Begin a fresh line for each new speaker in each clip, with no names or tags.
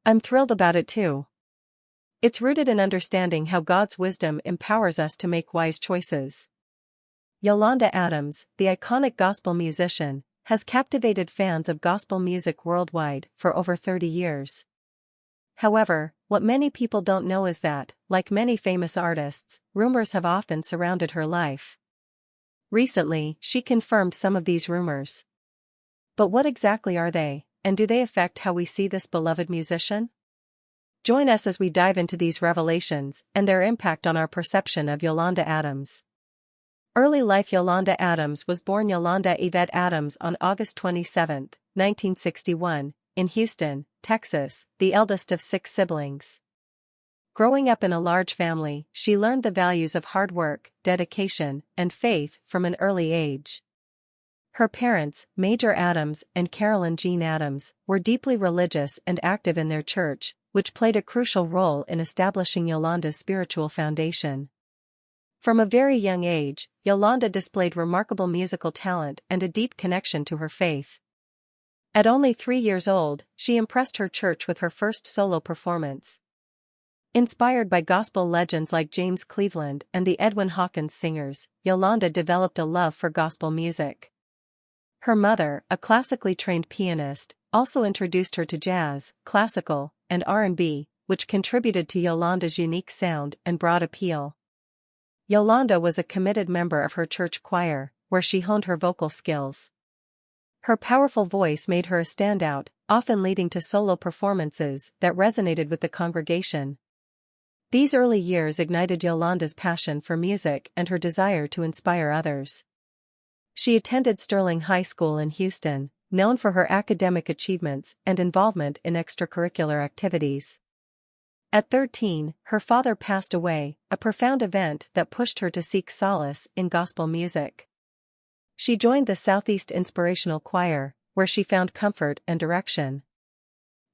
I'm thrilled about it too. It's rooted in understanding how God's wisdom empowers us to make wise choices. Yolanda Adams, the iconic gospel musician, has captivated fans of gospel music worldwide for over 30 years. However, what many people don't know is that, like many famous artists, rumors have often surrounded her life. Recently, she confirmed some of these rumors. But what exactly are they, and do they affect how we see this beloved musician? Join us as we dive into these revelations and their impact on our perception of Yolanda Adams. Early life. Yolanda Adams was born Yolanda Yvette Adams on August 27, 1961, in Houston, Texas, the eldest of 6 siblings. Growing up in a large family, she learned the values of hard work, dedication, and faith from an early age. Her parents, Major Adams and Carolyn Jean Adams, were deeply religious and active in their church, which played a crucial role in establishing Yolanda's spiritual foundation. From a very young age, Yolanda displayed remarkable musical talent and a deep connection to her faith. At only 3 years old, she impressed her church with her first solo performance. Inspired by gospel legends like James Cleveland and the Edwin Hawkins Singers, Yolanda developed a love for gospel music. Her mother, a classically trained pianist, also introduced her to jazz, classical, and R&B, which contributed to Yolanda's unique sound and broad appeal. Yolanda was a committed member of her church choir, where she honed her vocal skills. Her powerful voice made her a standout, often leading to solo performances that resonated with the congregation. These early years ignited Yolanda's passion for music and her desire to inspire others. She attended Sterling High School in Houston, known for her academic achievements and involvement in extracurricular activities. At 13, her father passed away, a profound event that pushed her to seek solace in gospel music. She joined the Southeast Inspirational Choir, where she found comfort and direction.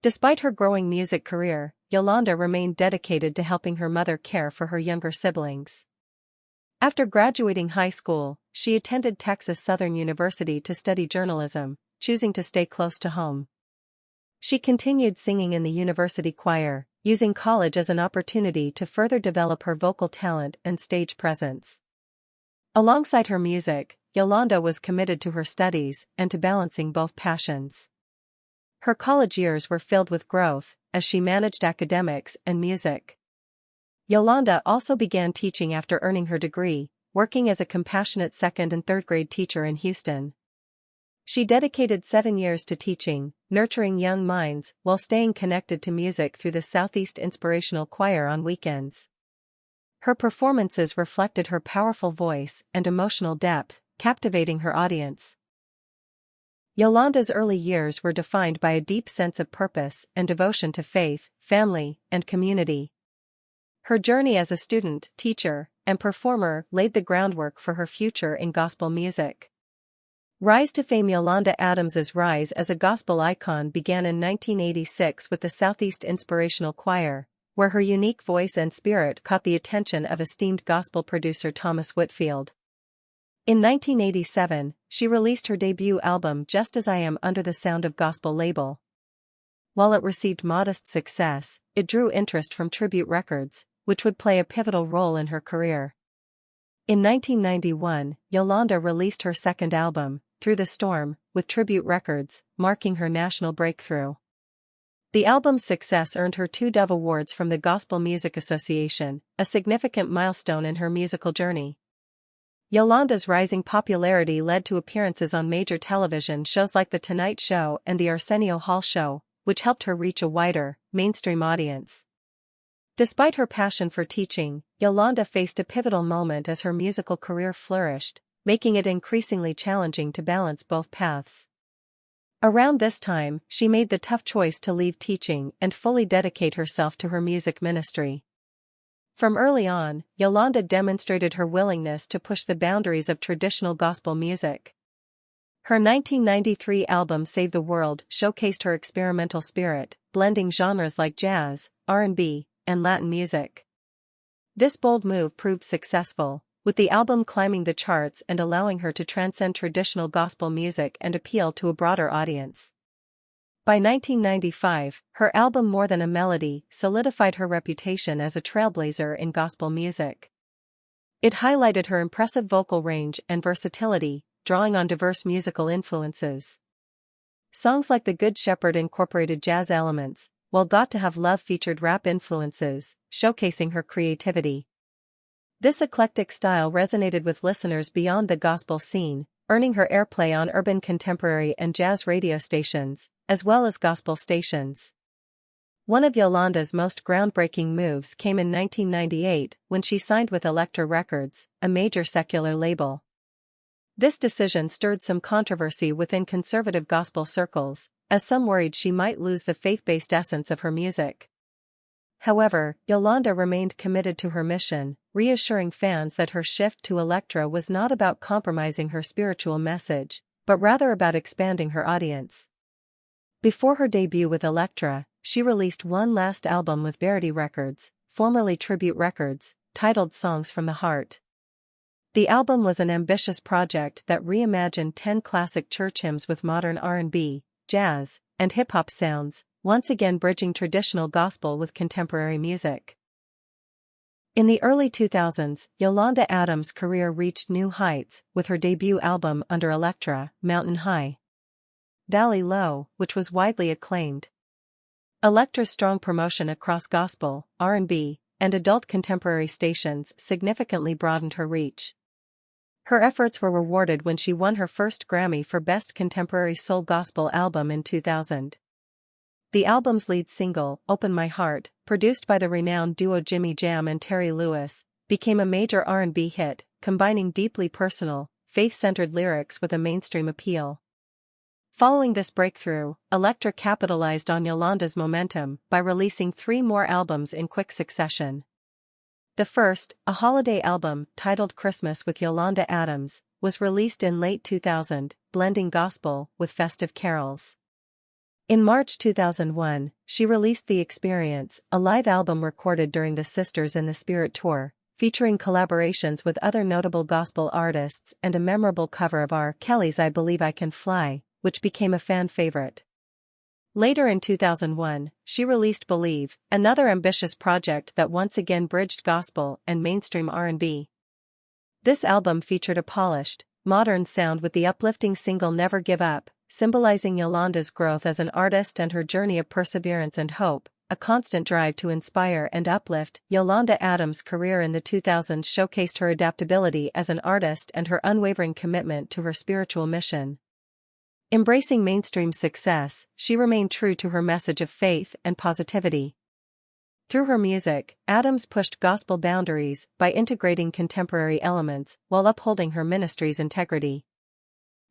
Despite her growing music career, Yolanda remained dedicated to helping her mother care for her younger siblings. After graduating high school, she attended Texas Southern University to study journalism, choosing to stay close to home. She continued singing in the university choir, using college as an opportunity to further develop her vocal talent and stage presence. Alongside her music, Yolanda was committed to her studies and to balancing both passions. Her college years were filled with growth, as she managed academics and music. Yolanda also began teaching after earning her degree, working as a compassionate 2nd and 3rd grade teacher in Houston. She dedicated 7 years to teaching, nurturing young minds while staying connected to music through the Southeast Inspirational Choir on weekends. Her performances reflected her powerful voice and emotional depth, captivating her audience. Yolanda's early years were defined by a deep sense of purpose and devotion to faith, family, and community. Her journey as a student, teacher, and performer laid the groundwork for her future in gospel music. Rise to fame. Yolanda Adams's rise as a gospel icon began in 1986 with the Southeast Inspirational Choir, where her unique voice and spirit caught the attention of esteemed gospel producer Thomas Whitfield. In 1987, she released her debut album Just As I Am under the Sound of Gospel label. While it received modest success, it drew interest from Tribute Records, which would play a pivotal role in her career. In 1991, Yolanda released her second album, Through the Storm, with Tribute Records, marking her national breakthrough. The album's success earned her 2 Dove Awards from the Gospel Music Association, a significant milestone in her musical journey. Yolanda's rising popularity led to appearances on major television shows like The Tonight Show and The Arsenio Hall Show, which helped her reach a wider, mainstream audience. Despite her passion for teaching, Yolanda faced a pivotal moment as her musical career flourished, making it increasingly challenging to balance both paths. Around this time, she made the tough choice to leave teaching and fully dedicate herself to her music ministry. From early on, Yolanda demonstrated her willingness to push the boundaries of traditional gospel music. Her 1993 album Save the World showcased her experimental spirit, blending genres like jazz, R&B, and Latin music. This bold move proved successful, with the album climbing the charts and allowing her to transcend traditional gospel music and appeal to a broader audience. By 1995, her album More Than a Melody solidified her reputation as a trailblazer in gospel music. It highlighted her impressive vocal range and versatility, drawing on diverse musical influences. Songs like The Good Shepherd incorporated jazz elements, while Got to Have Love featured rap influences, showcasing her creativity. This eclectic style resonated with listeners beyond the gospel scene, earning her airplay on urban contemporary and jazz radio stations, as well as gospel stations. One of Yolanda's most groundbreaking moves came in 1998 when she signed with Elektra Records, a major secular label. This decision stirred some controversy within conservative gospel circles, as some worried she might lose the faith-based essence of her music. However, Yolanda remained committed to her mission, reassuring fans that her shift to Elektra was not about compromising her spiritual message, but rather about expanding her audience. Before her debut with Elektra, she released one last album with Verity Records, formerly Tribute Records, titled Songs from the Heart. The album was an ambitious project that reimagined 10 classic church hymns with modern R&B, jazz, and hip-hop sounds, once again bridging traditional gospel with contemporary music. In the early 2000s, Yolanda Adams' career reached new heights with her debut album under Elektra, Mountain High, Valley Low, which was widely acclaimed. Elektra's strong promotion across gospel, R&B, and adult contemporary stations significantly broadened her reach. Her efforts were rewarded when she won her first Grammy for Best Contemporary Soul Gospel Album in 2000. The album's lead single, Open My Heart, produced by the renowned duo Jimmy Jam and Terry Lewis, became a major R&B hit, combining deeply personal, faith-centered lyrics with a mainstream appeal. Following this breakthrough, Elektra capitalized on Yolanda's momentum by releasing 3 more albums in quick succession. The first, a holiday album titled Christmas with Yolanda Adams, was released in late 2000, blending gospel with festive carols. In March 2001, she released The Experience, a live album recorded during the Sisters in the Spirit tour, featuring collaborations with other notable gospel artists and a memorable cover of R. Kelly's I Believe I Can Fly, which became a fan favorite. Later in 2001, she released Believe, another ambitious project that once again bridged gospel and mainstream R&B. This album featured a polished, modern sound with the uplifting single Never Give Up, symbolizing Yolanda's growth as an artist and her journey of perseverance and hope, a constant drive to inspire and uplift. Yolanda Adams' career in the 2000s showcased her adaptability as an artist and her unwavering commitment to her spiritual mission. Embracing mainstream success, she remained true to her message of faith and positivity. Through her music, Adams pushed gospel boundaries by integrating contemporary elements while upholding her ministry's integrity.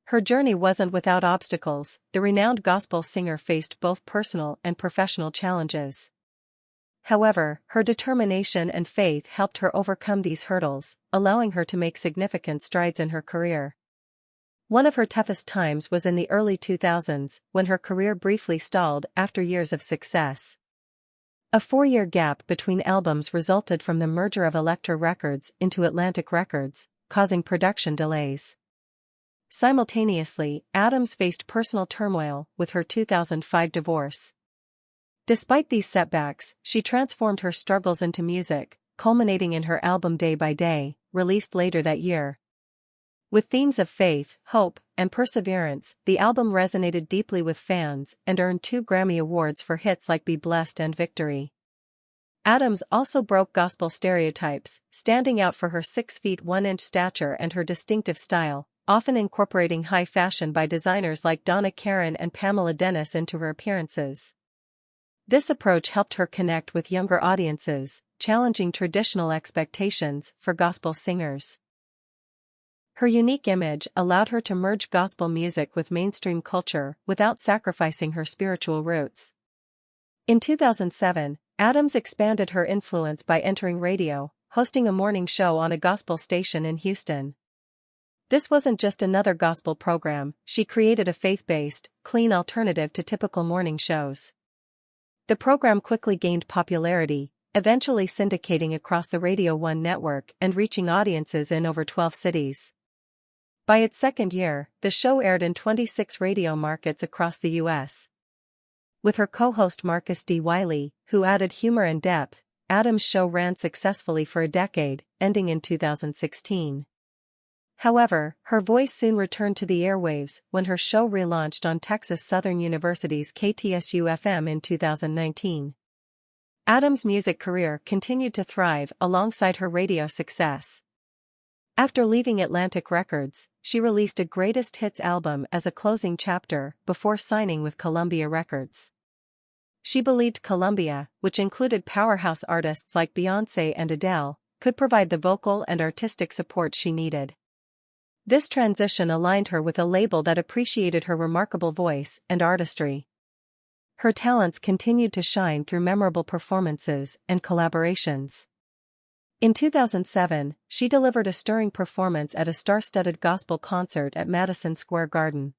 Her journey wasn't without obstacles. The renowned gospel singer faced both personal and professional challenges. However, her determination and faith helped her overcome these hurdles, allowing her to make significant strides in her career. One of her toughest times was in the early 2000s, when her career briefly stalled after years of success. A 4-year gap between albums resulted from the merger of Elektra Records into Atlantic Records, causing production delays. Simultaneously, Adams faced personal turmoil with her 2005 divorce. Despite these setbacks, she transformed her struggles into music, culminating in her album Day by Day, released later that year. With themes of faith, hope, and perseverance, the album resonated deeply with fans and earned 2 Grammy Awards for hits like Be Blessed and Victory. Adams also broke gospel stereotypes, standing out for her 6 feet 1 inch stature and her distinctive style, often incorporating high fashion by designers like Donna Karan and Pamela Dennis into her appearances. This approach helped her connect with younger audiences, challenging traditional expectations for gospel singers. Her unique image allowed her to merge gospel music with mainstream culture without sacrificing her spiritual roots. In 2007, Adams expanded her influence by entering radio, hosting a morning show on a gospel station in Houston. This wasn't just another gospel program, she created a faith-based, clean alternative to typical morning shows. The program quickly gained popularity, eventually syndicating across the Radio 1 network and reaching audiences in over 12 cities. By its second year, the show aired in 26 radio markets across the U.S. With her co-host Marcus D. Wiley, who added humor and depth, Adams' show ran successfully for a decade, ending in 2016. However, her voice soon returned to the airwaves when her show relaunched on Texas Southern University's KTSU-FM in 2019. Adams' music career continued to thrive alongside her radio success. After leaving Atlantic Records, she released a greatest hits album as a closing chapter before signing with Columbia Records. She believed Columbia, which included powerhouse artists like Beyoncé and Adele, could provide the vocal and artistic support she needed. This transition aligned her with a label that appreciated her remarkable voice and artistry. Her talents continued to shine through memorable performances and collaborations. In 2007, she delivered a stirring performance at a star-studded gospel concert at Madison Square Garden.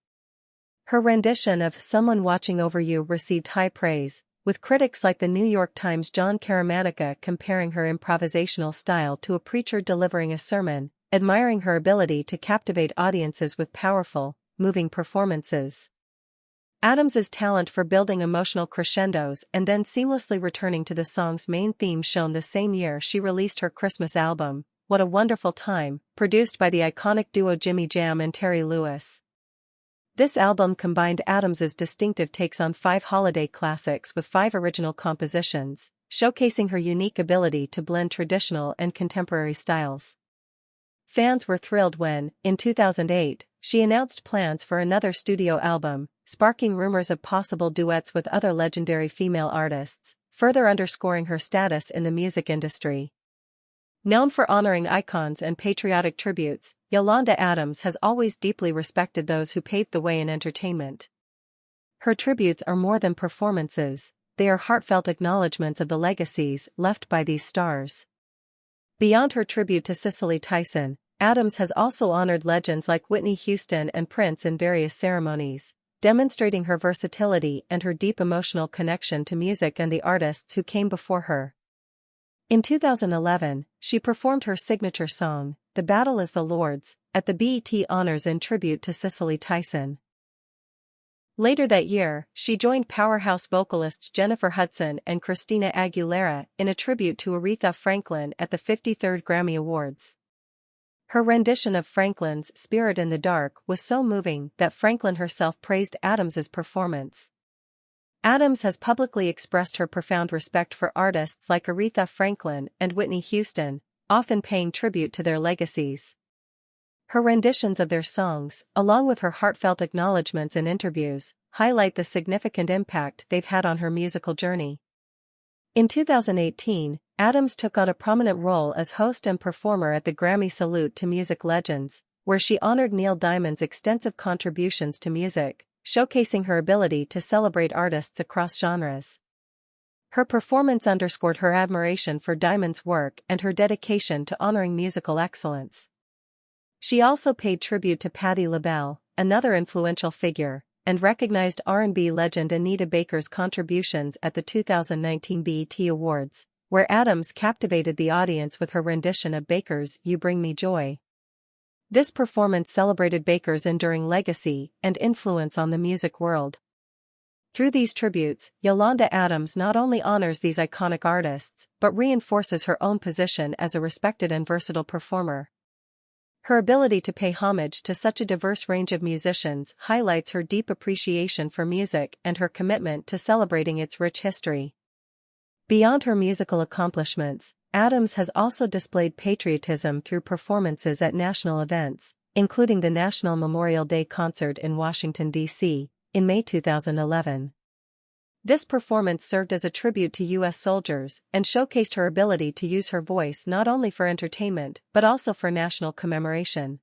Her rendition of "Someone Watching Over You" received high praise, with critics like the New York Times' John Caramanica comparing her improvisational style to a preacher delivering a sermon, admiring her ability to captivate audiences with powerful, moving performances. Adams's talent for building emotional crescendos and then seamlessly returning to the song's main theme shone the same year she released her Christmas album, "What a Wonderful Time," produced by the iconic duo Jimmy Jam and Terry Lewis. This album combined Adams's distinctive takes on 5 holiday classics with 5 original compositions, showcasing her unique ability to blend traditional and contemporary styles. Fans were thrilled when, in 2008, she announced plans for another studio album, sparking rumors of possible duets with other legendary female artists, further underscoring her status in the music industry. Known for honoring icons and patriotic tributes, Yolanda Adams has always deeply respected those who paved the way in entertainment. Her tributes are more than performances, they are heartfelt acknowledgments of the legacies left by these stars. Beyond her tribute to Cicely Tyson, Adams has also honored legends like Whitney Houston and Prince in various ceremonies, demonstrating her versatility and her deep emotional connection to music and the artists who came before her. In 2011, she performed her signature song, "The Battle Is the Lord's," at the BET Honors in tribute to Cicely Tyson. Later that year, she joined powerhouse vocalists Jennifer Hudson and Christina Aguilera in a tribute to Aretha Franklin at the 53rd Grammy Awards. Her rendition of Franklin's "Spirit in the Dark" was so moving that Franklin herself praised Adams's performance. Adams has publicly expressed her profound respect for artists like Aretha Franklin and Whitney Houston, often paying tribute to their legacies. Her renditions of their songs, along with her heartfelt acknowledgments in interviews, highlight the significant impact they've had on her musical journey. In 2018, Adams took on a prominent role as host and performer at the Grammy Salute to Music Legends, where she honored Neil Diamond's extensive contributions to music, showcasing her ability to celebrate artists across genres. Her performance underscored her admiration for Diamond's work and her dedication to honoring musical excellence. She also paid tribute to Patti LaBelle, another influential figure, and recognized R&B legend Anita Baker's contributions at the 2019 BET Awards, where Adams captivated the audience with her rendition of Baker's "You Bring Me Joy." This performance celebrated Baker's enduring legacy and influence on the music world. Through these tributes, Yolanda Adams not only honors these iconic artists, but reinforces her own position as a respected and versatile performer. Her ability to pay homage to such a diverse range of musicians highlights her deep appreciation for music and her commitment to celebrating its rich history. Beyond her musical accomplishments, Adams has also displayed patriotism through performances at national events, including the National Memorial Day concert in Washington, D.C., in May 2011. This performance served as a tribute to U.S. soldiers and showcased her ability to use her voice not only for entertainment but also for national commemoration.